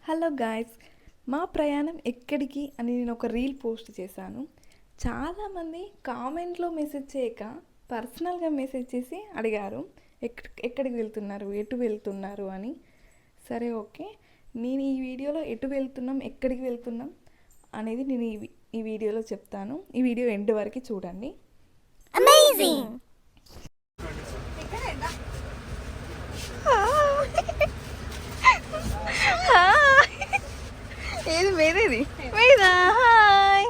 Hello guys, మా ప్రయాణం ఎక్కడికి అని నేను ఒక రీల్ పోస్ట్ చేశాను. చాలామంది కామెంట్లో మెసేజ్ చేయక పర్సనల్గా మెసేజ్ చేసి అడిగారు ఎక్కడికి వెళ్తున్నారు, ఎటు వెళ్తున్నారు అని. సరే ఓకే, నేను ఈ వీడియోలో ఎటు వెళ్తున్నాం, ఎక్కడికి వెళ్తున్నాం అనేది నేను ఈ వీడియోలో చెప్తాను. ఈ వీడియో ఎండ్ వరకు చూడండి. అమేజింగ్. ఏది వేరేది వేదా. హాయ్,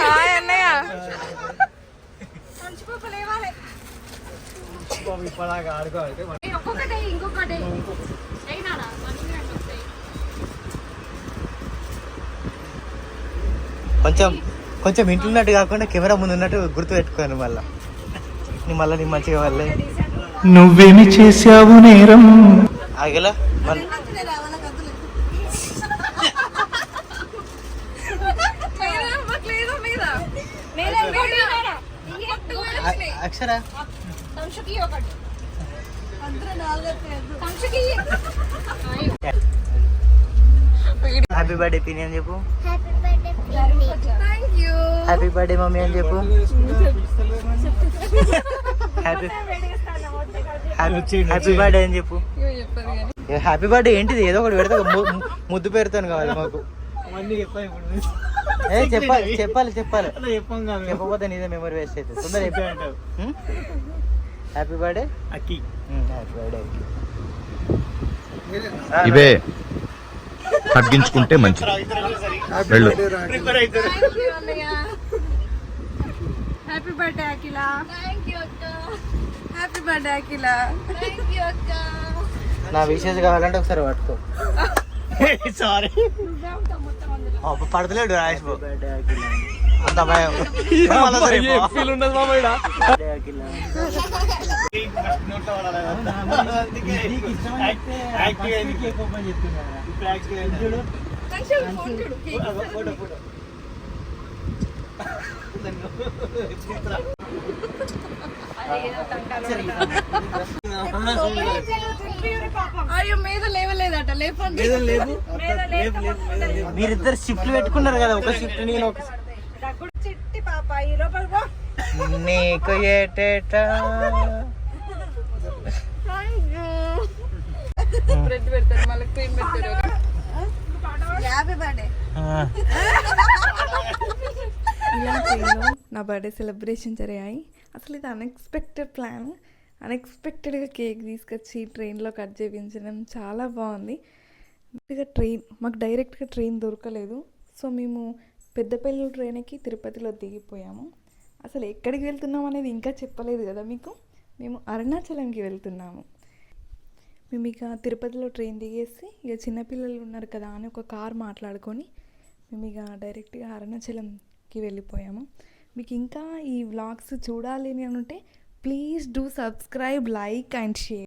హాయ్ అన్నయ్య. కొంచెం కొంచెం ఇంట్లున్నట్టు కాకుండా కెమెరా ముందు ఉన్నట్టు గుర్తు పెట్టుకోను. మళ్ళీ నీ మంచిగా వాళ్ళే నువ్వేమి చేసావు నేరం ఆగలా అక్షర హ్యాపీ బర్త్డే పిన్ని అని చెప్పు. హ్యాపీ బర్త్డే మమ్మీ అని చెప్పు. హ్యాపీ బర్త్డే అని చెప్పు. హ్యాపీ బర్త్డే ఏంటిది? ఏదో ఒకటి పెడతా, ముద్దు పెడతాను కావాలి మాకు. చెప్పాలి చెప్పాలి చెప్పాలి చెప్పకపోతే నీదే మెమరీ వేస్ట్ అవుతుంది. తొందర చెప్పాడు. హ్యాపీ బర్త్డే అక్కి. హ్యాపీ బర్త్డే అక్కి. ఇవే తగ్గించుకుంటే మంచిది. వెళ్ళు. హ్యాపీ బర్త్డే అఖిల. హ్యాపీ బర్త్డే అఖిల. నా విషెస్ కావాలంటే ఒకసారి పట్టుకో. సారీ పడతలేడు రాజేష్ బాబు. అంత భయం ఫీల్ ఉండదు మామ. అయ్యో మీద లేవలేదట. మీరిద్దరు షిఫ్ట్లు పెట్టుకున్నారు కదా, ఒక షిఫ్ట్ నేను ఒక చిట్టి పాప ఈ లోపల నీకు ఏటేటా బ్రెడ్ పెడతారు, మళ్ళీ క్రీమ్ పెడతారు. Happy birthday. నా బర్త్డే సెలబ్రేషన్ జరిగాయి. అసలు ఇది అన్ఎక్స్పెక్టెడ్ ప్లాన్. అన్ఎక్స్పెక్టెడ్గా కేక్ తీసుకొచ్చి ట్రైన్లో కట్ చేయించడం చాలా బాగుంది. మాకు డైరెక్ట్గా ట్రైన్ దొరకలేదు. సో మేము పెద్దపల్లి ట్రైన్ ఎక్కి తిరుపతిలో దిగిపోయాము. అసలు ఎక్కడికి వెళ్తున్నాం అనేది ఇంకా చెప్పలేదు కదా మీకు. మేము అరుణాచలంకి వెళ్తున్నాము. మేము ఇక తిరుపతిలో ట్రైన్ దిగేసి ఇక చిన్నపిల్లలు ఉన్నారు కదా అని ఒక కార్ మాట్లాడుకొని మేము ఇక డైరెక్ట్గా అరుణాచలంకి వెళ్ళిపోయాము. మీకు ఇంకా ఈ వ్లాగ్స్ చూడాలి అని ఉంటే please do subscribe, like and share.